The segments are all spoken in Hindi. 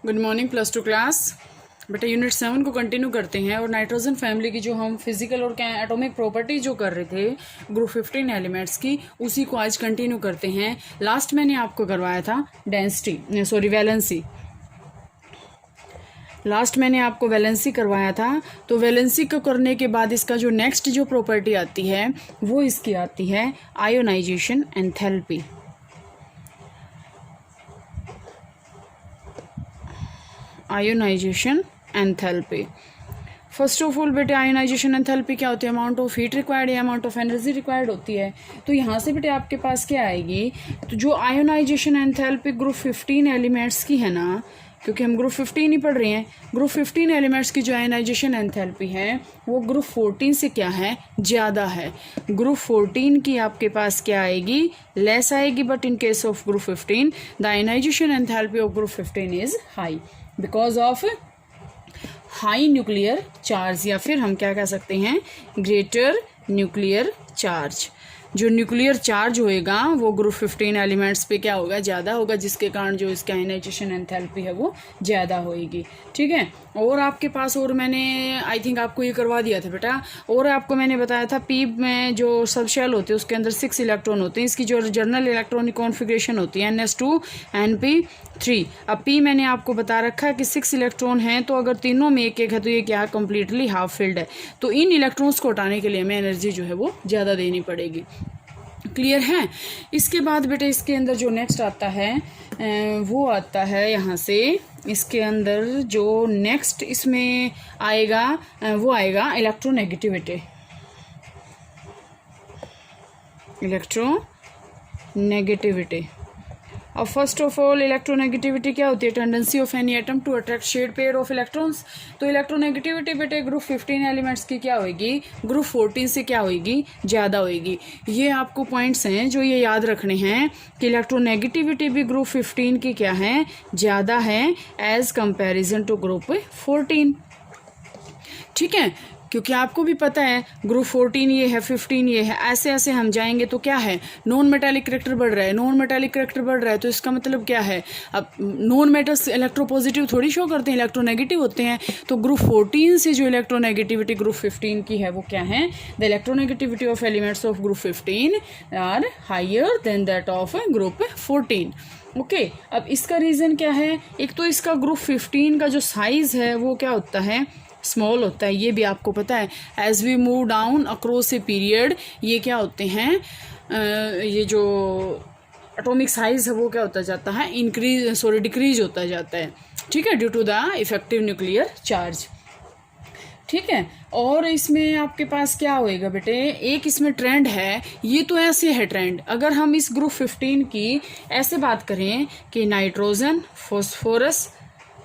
Good morning plus two class. बेटा यूनिट 7 को कंटिन्यू करते हैं और नाइट्रोजन फैमिली की जो हम फिजिकल और एटॉमिक प्रॉपर्टी जो कर रहे थे ग्रुप 15 एलिमेंट्स की, उसी को आज कंटिन्यू करते हैं। लास्ट मैंने आपको करवाया था वैलेंसी। लास्ट मैंने आपको वैलेंसी करवाया था। तो वैलेंसी को करने के बाद इसका जो नेक्स्ट जो प्रॉपर्टी आती है वो इसकी आती है ionisation enthalpy. Ionisation enthalpy. First of all बेटे आयोनाइजेशन एंथैल्पी क्या होती है? अमाउंट ऑफ हीट रिक्वायर्ड या अमाउंट ऑफ एनर्जी रिक्वायर्ड होती है। तो यहाँ से बेटे आपके पास क्या आएगी? तो जो आयोनाइजेशन एंथैल्पी ग्रुप 15 एलिमेंट्स की है ना, क्योंकि हम ग्रुप 15 ही पढ़ रहे हैं, ग्रुप 15 एलिमेंट्स की जो आयोनाइजेशन एंथैल्पी है वो ग्रुप 14 से क्या है? ज़्यादा है। ग्रुप 14 की आपके पास क्या आएगी? लेस आएगी। But in case of group 15 the ionisation enthalpy of group 15 is high because of high nuclear charge, या फिर हम क्या कह सकते हैं? Greater nuclear charge. जो न्यूक्लियर चार्ज होएगा वो ग्रुप 15 एलिमेंट्स पे क्या होगा? ज़्यादा होगा, जिसके कारण जो इसका आयोनाइजेशन एंथैल्पी है वो ज़्यादा होएगी। ठीक है। और आपके पास और मैंने आई थिंक आपको ये करवा दिया था बेटा, और आपको मैंने बताया था पी में जो सब शेल होते हैं उसके अंदर 6 इलेक्ट्रॉन होते हैं। इसकी जो जर्नल इलेक्ट्रॉनिक कॉन्फ़िगरेशन होती है NS2 NP3। अब पी मैंने आपको बता रखा है कि 6 इलेक्ट्रॉन हैं, तो अगर तीनों में एक एक है तो ये क्या? कम्प्लीटली हाफ फिल्ड है। तो इन इलेक्ट्रॉन्स को हटाने के लिए हमें एनर्जी जो है वो ज़्यादा देनी पड़ेगी। क्लियर है? इसके बाद बेटे इसके अंदर जो नेक्स्ट आता है वो आता है यहाँ से, इसके अंदर जो नेक्स्ट इसमें आएगा वो आएगा इलेक्ट्रोनेगेटिविटी। इलेक्ट्रोनेगेटिविटी। अब फर्स्ट ऑफ ऑल इलेक्ट्रोनेगेटिविटी क्या होती है? Tendency of any atom to attract shared pair of electrons. तो इलेक्ट्रोनेगेटिविटी बेटे ग्रुप 15 एलिमेंट्स की क्या होगी? ग्रुप 14 से क्या होगी? ज़्यादा होगी। ये आपको पॉइंट्स हैं जो ये याद रखने हैं कि इलेक्ट्रोनेगेटिविटी भी ग्रुप 15 की क्या है? ज़्यादा है एज कंपेरिजन टू ग्रुप 14। ठीक है, क्योंकि आपको भी पता है ग्रुप 14 ये है, 15 ये है, ऐसे ऐसे हम जाएंगे तो क्या है? नॉन मेटालिक करैक्टर बढ़ रहा है, नॉन मेटालिक करैक्टर बढ़ रहा है, तो इसका मतलब क्या है? अब नॉन मेटल्स इलेक्ट्रोपॉजिटिव थोड़ी शो करते हैं, इलेक्ट्रोनेगेटिव होते हैं। तो ग्रुप 14 से जो इलेक्ट्रोनेगेटिविटी ग्रुप 15 की है वो क्या है? The electronegativity of elements of group 15 are higher than that of group 14। Okay. अब इसका रीज़न क्या है? एक तो इसका ग्रुप 15 का जो साइज़ है वो क्या होता है? स्मॉल होता है। ये भी आपको पता है। As we move down across a period ये क्या होते हैं? ये जो एटॉमिक साइज है वो क्या होता जाता है? डिक्रीज होता जाता है। ठीक है, due to the effective nuclear charge. ठीक है। और इसमें आपके पास क्या होएगा बेटे? एक इसमें ट्रेंड है, ये तो ऐसे है ट्रेंड। अगर हम इस ग्रुप 15 की ऐसे बात करें कि नाइट्रोजन, फॉस्फोरस,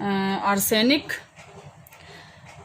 आर्सेनिक,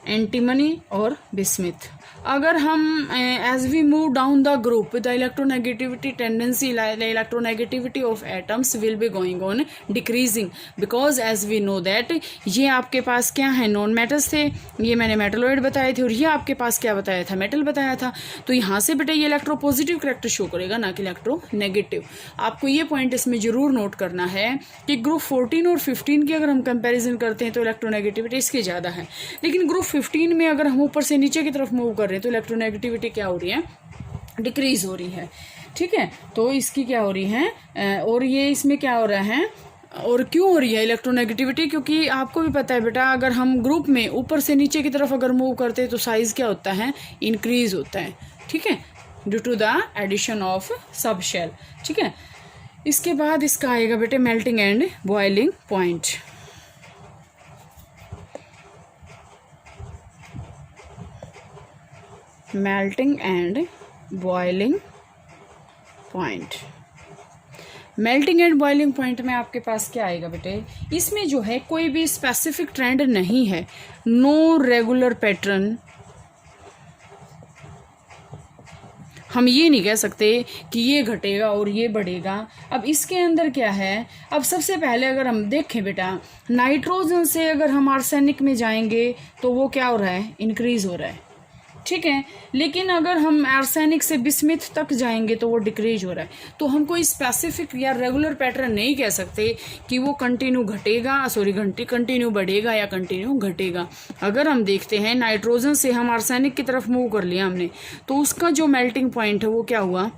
एंटीमनी और बिस्मिथ, अगर हम as we move down the group the electronegativity tendency electronegativity of atoms will be going on decreasing, because as we know that ये आपके पास क्या है? नॉन मेटल्स थे, ये मैंने मेटलॉइड बताए थे, और ये आपके पास क्या बताया था? मेटल बताया था। तो यहाँ से बेटा ये इलेक्ट्रो पॉजिटिव करेक्टर शो करेगा, ना कि इलेक्ट्रो नेगेटिव। आपको ये पॉइंट इसमें जरूर नोट करना है कि ग्रुप 14 और 15 की अगर हम कंपेरिजन करते हैं तो इलेक्ट्रोनेगेटिविटी इसकी ज़्यादा है, लेकिन ग्रुप 15 में अगर हम ऊपर से नीचे की तरफ मूव कर रहे हैं तो इलेक्ट्रोनेगेटिविटी क्या हो रही है? डिक्रीज हो रही है। ठीक है, तो इसकी क्या हो रही है? और ये इसमें क्या हो रहा है? और क्यों हो रही है इलेक्ट्रोनेगेटिविटी? क्योंकि आपको भी पता है बेटा, अगर हम ग्रुप में ऊपर से नीचे की तरफ अगर मूव करते हैं तो साइज क्या होता है? इंक्रीज होता है। ठीक है, due to the addition of sub shell. ठीक है। इसके बाद इसका आएगा बेटे melting and boiling point. Melting and boiling point. Melting and boiling point में आपके पास क्या आएगा बेटे? इसमें जो है कोई भी स्पेसिफिक ट्रेंड नहीं है, नो रेगुलर पैटर्न। हम ये नहीं कह सकते कि ये घटेगा और ये बढ़ेगा। अब इसके अंदर क्या है? अब सबसे पहले अगर हम देखें बेटा, नाइट्रोजन से अगर हम आर्सेनिक में जाएंगे तो वो क्या हो रहा है? इंक्रीज हो रहा है। ठीक है। लेकिन अगर हम आर्सेनिक से बिस्मिथ तक जाएंगे तो वो डिक्रीज हो रहा है। तो हम कोई स्पेसिफिक या रेगुलर पैटर्न नहीं कह सकते कि वो कंटिन्यू कंटिन्यू बढ़ेगा या कंटिन्यू घटेगा। अगर हम देखते हैं नाइट्रोजन से हम आर्सेनिक की तरफ मूव कर लिया हमने, तो उसका जो मेल्टिंग पॉइंट है वो क्या हुआ,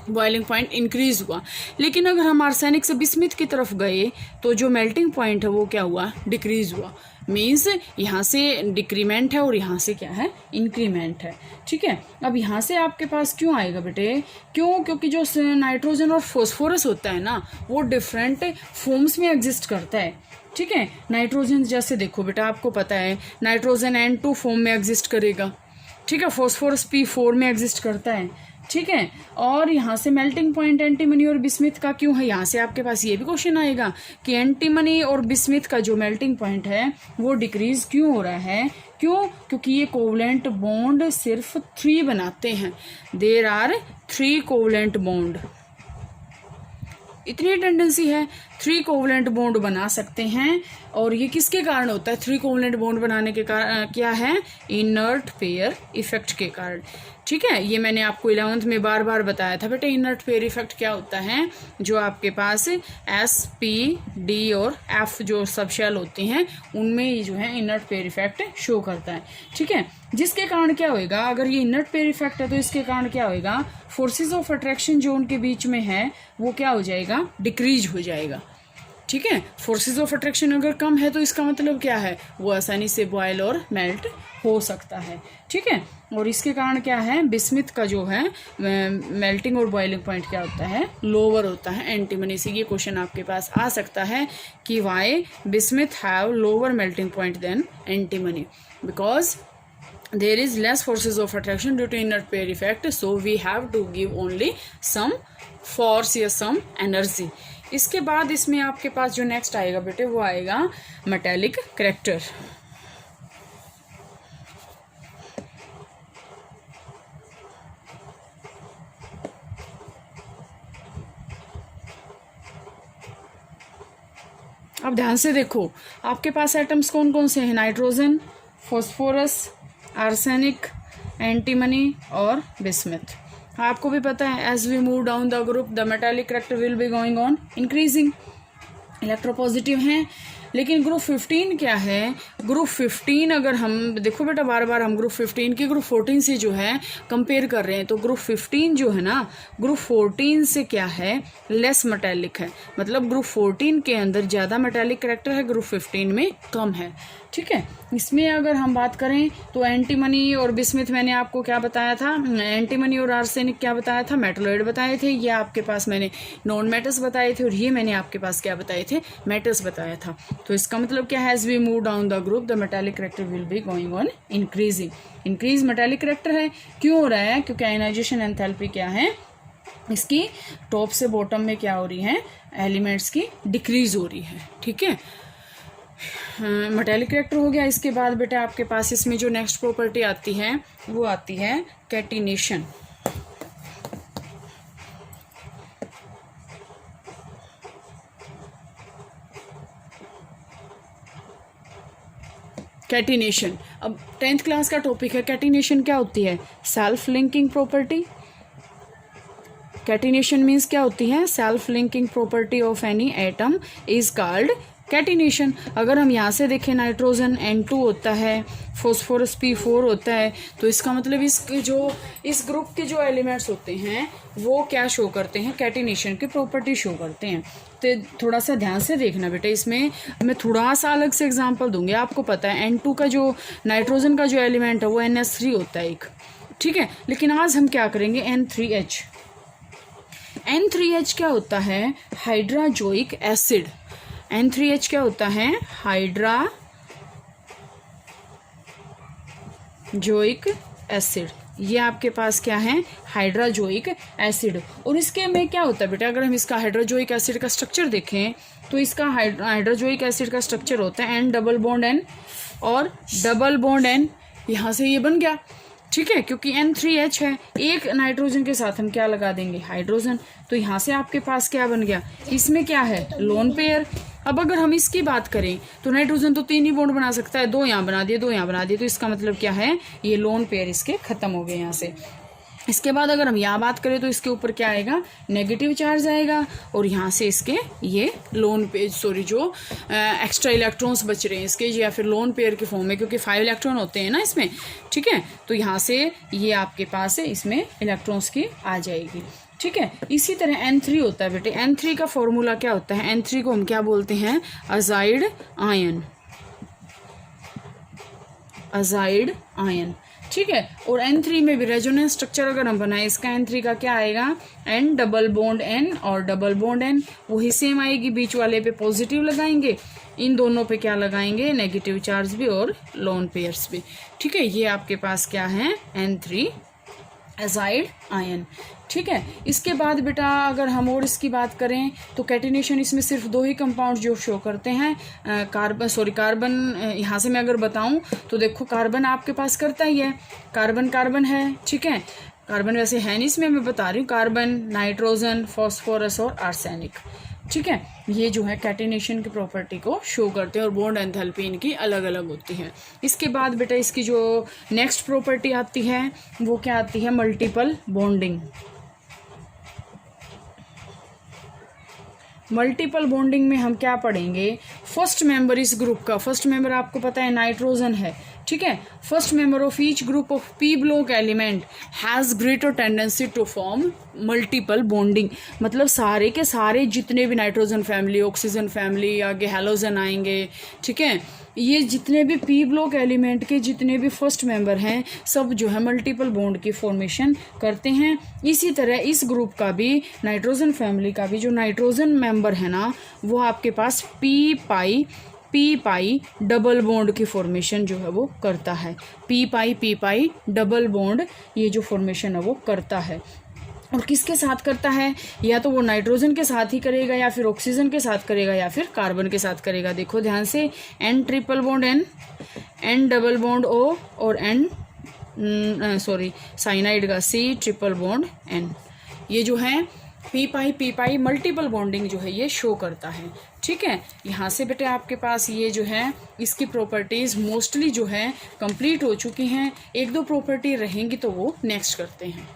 बॉइलिंग पॉइंट इंक्रीज हुआ। लेकिन अगर हम आर्सेनिक से बिस्मिथ की तरफ गए तो जो मेल्टिंग पॉइंट है वो क्या हुआ, डिक्रीज हुआ। मीन्स यहाँ से डिक्रीमेंट है और यहाँ से क्या है, इंक्रीमेंट है। ठीक है। अब यहाँ से आपके पास क्यों आएगा बेटे, क्योंकि जो नाइट्रोजन और फॉस्फोरस होता है ना, वो डिफरेंट फॉर्म्स में एग्जिस्ट करता है। ठीक है। नाइट्रोजन जैसे देखो बेटा, आपको पता है नाइट्रोजन N2 फॉर्म में एग्जिस्ट करेगा। ठीक है। फॉस्फोरस P4 में एग्जिस्ट करता है। ठीक है। और यहाँ से मेल्टिंग पॉइंट एंटीमनी और बिस्मिथ का क्यों है, यहाँ से आपके पास ये भी क्वेश्चन आएगा कि एंटीमनी और बिस्मिथ का जो मेल्टिंग पॉइंट है वो डिक्रीज क्यों हो रहा है। क्योंकि ये कोवलेंट बॉन्ड सिर्फ 3 बनाते हैं। देयर आर 3 कोवलेंट बॉन्ड, इतनी टेंडेंसी है, 3 कोवलेंट बॉन्ड बना सकते हैं। और ये किसके कारण होता है, 3 कोवलेंट बॉन्ड बनाने के कारण क्या है, इनर्ट पेयर इफेक्ट के कारण। ठीक है। ये मैंने आपको 11th में बार बार बताया था बेटे, इनर्ट पेयर इफेक्ट क्या होता है, जो आपके पास S, P, D और F जो सब शेल होते हैं उनमें ये जो है इनर्ट पेयर इफेक्ट शो करता है। ठीक है। जिसके कारण क्या होएगा, अगर ये इनर्ट पेयर इफेक्ट है तो इसके कारण क्या होएगा, फोर्सेस ऑफ अट्रैक्शन जो उनके बीच में है वो क्या हो जाएगा, डिक्रीज हो जाएगा। ठीक है। फोर्सेस ऑफ अट्रैक्शन अगर कम है तो इसका मतलब क्या है, वो आसानी से बॉयल और मेल्ट हो सकता है। ठीक है। और इसके कारण क्या है, बिस्मिथ का जो है मेल्टिंग और बॉइलिंग पॉइंट क्या होता है, लोअर होता है एंटीमनी से। ये क्वेश्चन आपके पास आ सकता है कि why bismuth have lower melting point than antimony, because there is less forces of attraction due to inert pair effect, so we have to give only some force या some energy। इसके बाद इसमें आपके पास जो नेक्स्ट आएगा बेटे वो आएगा मेटेलिक करैक्टर। अब ध्यान से देखो, आपके पास एटम्स कौन कौन से हैं, नाइट्रोजन, फॉस्फोरस, आर्सेनिक, एंटीमनी और बिस्मिथ। आपको भी पता है as we move down the group the metallic character will be going on increasing. Electropositive हैं। लेकिन ग्रुप 15 क्या है, ग्रुप 15 अगर हम देखो बेटा, बार बार हम ग्रुप 15 की ग्रुप 14 से जो है कंपेयर कर रहे हैं, तो ग्रुप 15 जो है ना, ग्रुप 14 से क्या है, लेस मेटालिक है। मतलब ग्रुप 14 के अंदर ज़्यादा मेटालिक करैक्टर है, ग्रुप 15 में कम है। ठीक है। इसमें अगर हम बात करें तो एंटीमनी और बिस्मिथ मैंने आपको क्या बताया था, एंटीमनी और आर्सेनिक क्या बताया था, मेटलोइड बताए थे। ये आपके पास मैंने नॉन मेटल्स बताए थे और ये मैंने आपके पास क्या बताए थे, मेटल्स बताया था। तो इसका मतलब क्या है, as we move down the group the metallic character will be going on increasing. Increase metallic character है, क्यों हो रहा है, क्योंकि आयनाइजेशन एंथैल्पी क्या है, इसकी टॉप से बॉटम में क्या हो रही है, एलिमेंट्स की डिक्रीज हो रही है। ठीक है। मेटालिक करैक्टर हो गया। इसके बाद बेटा आपके पास इसमें जो नेक्स्ट प्रॉपर्टी आती है वो आती है कैटिनेशन। कैटिनेशन अब 10th क्लास का टॉपिक है। कैटिनेशन क्या होती है, self linking property. Catenation means क्या होती है, self linking property of any atom is called catenation. अगर हम यहाँ से देखें, नाइट्रोजन N2 होता है, फॉस्फोरस P4 होता है, तो इसका मतलब इस ग्रुप के जो एलिमेंट्स होते हैं वो क्या शो करते हैं, कैटिनेशन की प्रॉपर्टी शो करते हैं। तो थोड़ा सा ध्यान से देखना बेटा, इसमें मैं थोड़ा सा अलग से एग्जांपल दूंगी। आपको पता है N2 का जो नाइट्रोजन का जो एलिमेंट है वो NH3 होता है एक। ठीक है। लेकिन आज हम क्या करेंगे, N3H। N3H क्या होता है, हाइड्राजोइक एसिड। N3H क्या होता है, हाइड्राजोइक एसिड। ये आपके पास क्या है, हाइड्राजोइक एसिड। और इसके में क्या होता है बेटा, अगर हम इसका हाइड्राजोइक एसिड का स्ट्रक्चर देखें तो इसका हाइड्राजोइक एसिड का स्ट्रक्चर होता है N डबल बॉन्ड N और डबल बॉन्ड N। यहाँ से ये बन गया। ठीक है। क्योंकि N3H है, एक नाइट्रोजन के साथ हम क्या लगा देंगे, हाइड्रोजन। तो यहाँ से आपके पास क्या बन गया, इसमें क्या है, लोन पेयर। अब अगर हम इसकी बात करें तो नाइट्रोजन तो 3 ही बॉन्ड बना सकता है, 2 यहाँ बना दिए, 2 यहाँ बना दिए, तो इसका मतलब क्या है, ये लोन पेयर इसके खत्म हो गए यहाँ से। इसके बाद अगर हम यहाँ बात करें तो इसके ऊपर क्या आएगा, नेगेटिव चार्ज आएगा, और यहाँ से इसके ये लोन पेयर जो एक्स्ट्रा इलेक्ट्रॉन्स बच रहे हैं इसके, या फिर लोन पेयर के फॉर्म में, क्योंकि 5 इलेक्ट्रॉन होते हैं ना इसमें, ठीक है। तो यहाँ से ये आपके पास है, इसमें इलेक्ट्रॉन्स की आ जाएगी, ठीक है। इसी तरह N3 होता है बेटे, N3 का फॉर्मूला क्या होता है, N3 को हम क्या बोलते हैं, अजाइड आयन, अजाइड आयन, ठीक है। और N3 में भी रेजोनेंस स्ट्रक्चर अगर हम बनाए इसका, N3 का क्या आएगा, N डबल बॉन्ड N और डबल बॉन्ड N, वही सेम आएगी, बीच वाले पे पॉजिटिव लगाएंगे, इन दोनों पे क्या लगाएंगे, नेगेटिव चार्ज भी और लोन पेयर्स भी, ठीक है। ये आपके पास क्या है, N3 एजाइड आयन, ठीक है। इसके बाद बेटा अगर हम और इसकी बात करें तो कैटिनेशन इसमें सिर्फ 2 ही कंपाउंड जो शो करते हैं, कार्बन यहाँ से मैं अगर बताऊं तो देखो कार्बन आपके पास करता ही है, कार्बन है, ठीक है। कार्बन वैसे है नहीं इसमें, मैं बता रही हूँ, कार्बन, नाइट्रोजन, फॉस्फोरस और आर्सेनिक, ठीक है। ये जो है कैटिनेशन की प्रॉपर्टी को शो करते हैं, और बॉन्ड एंथैल्पी इनकी अलग अलग होती है। इसके बाद बेटा इसकी जो नेक्स्ट प्रॉपर्टी आती है वो क्या आती है, मल्टीपल बॉन्डिंग। मल्टीपल बॉन्डिंग में हम क्या पढ़ेंगे, फर्स्ट मेंबर इस ग्रुप का, फर्स्ट मेंबर आपको पता है नाइट्रोजन है, ठीक है। First member of each group of P block element has greater tendency to form multiple bonding, मतलब सारे के सारे जितने भी नाइट्रोजन फैमिली, ऑक्सीजन फैमिली, आगे हैलोजन आएंगे, ठीक है, ये जितने भी पी ब्लॉक एलिमेंट के जितने भी फर्स्ट मेंबर हैं सब जो है मल्टीपल बॉन्ड की फॉर्मेशन करते हैं। इसी तरह इस ग्रुप का भी, नाइट्रोजन फैमिली का भी जो नाइट्रोजन मेंबर है ना, वो आपके पास पी पाई डबल बॉन्ड की फॉर्मेशन जो है वो करता है, पी पाई डबल बॉन्ड ये जो फॉर्मेशन है वो करता है। और किसके साथ करता है, या तो वो नाइट्रोजन के साथ ही करेगा, या फिर ऑक्सीजन के साथ करेगा, या फिर कार्बन के साथ करेगा। देखो ध्यान से, N triple bond N, N double bond O, और साइनाइड का C ट्रिपल बॉन्ड N, ये जो है पी पाई मल्टीपल बॉन्डिंग जो है ये शो करता है, ठीक है। यहाँ से बेटे आपके पास ये जो है इसकी प्रॉपर्टीज मोस्टली जो है कंप्लीट हो चुकी हैं, 1-2 प्रॉपर्टी रहेंगी तो वो नेक्स्ट करते हैं।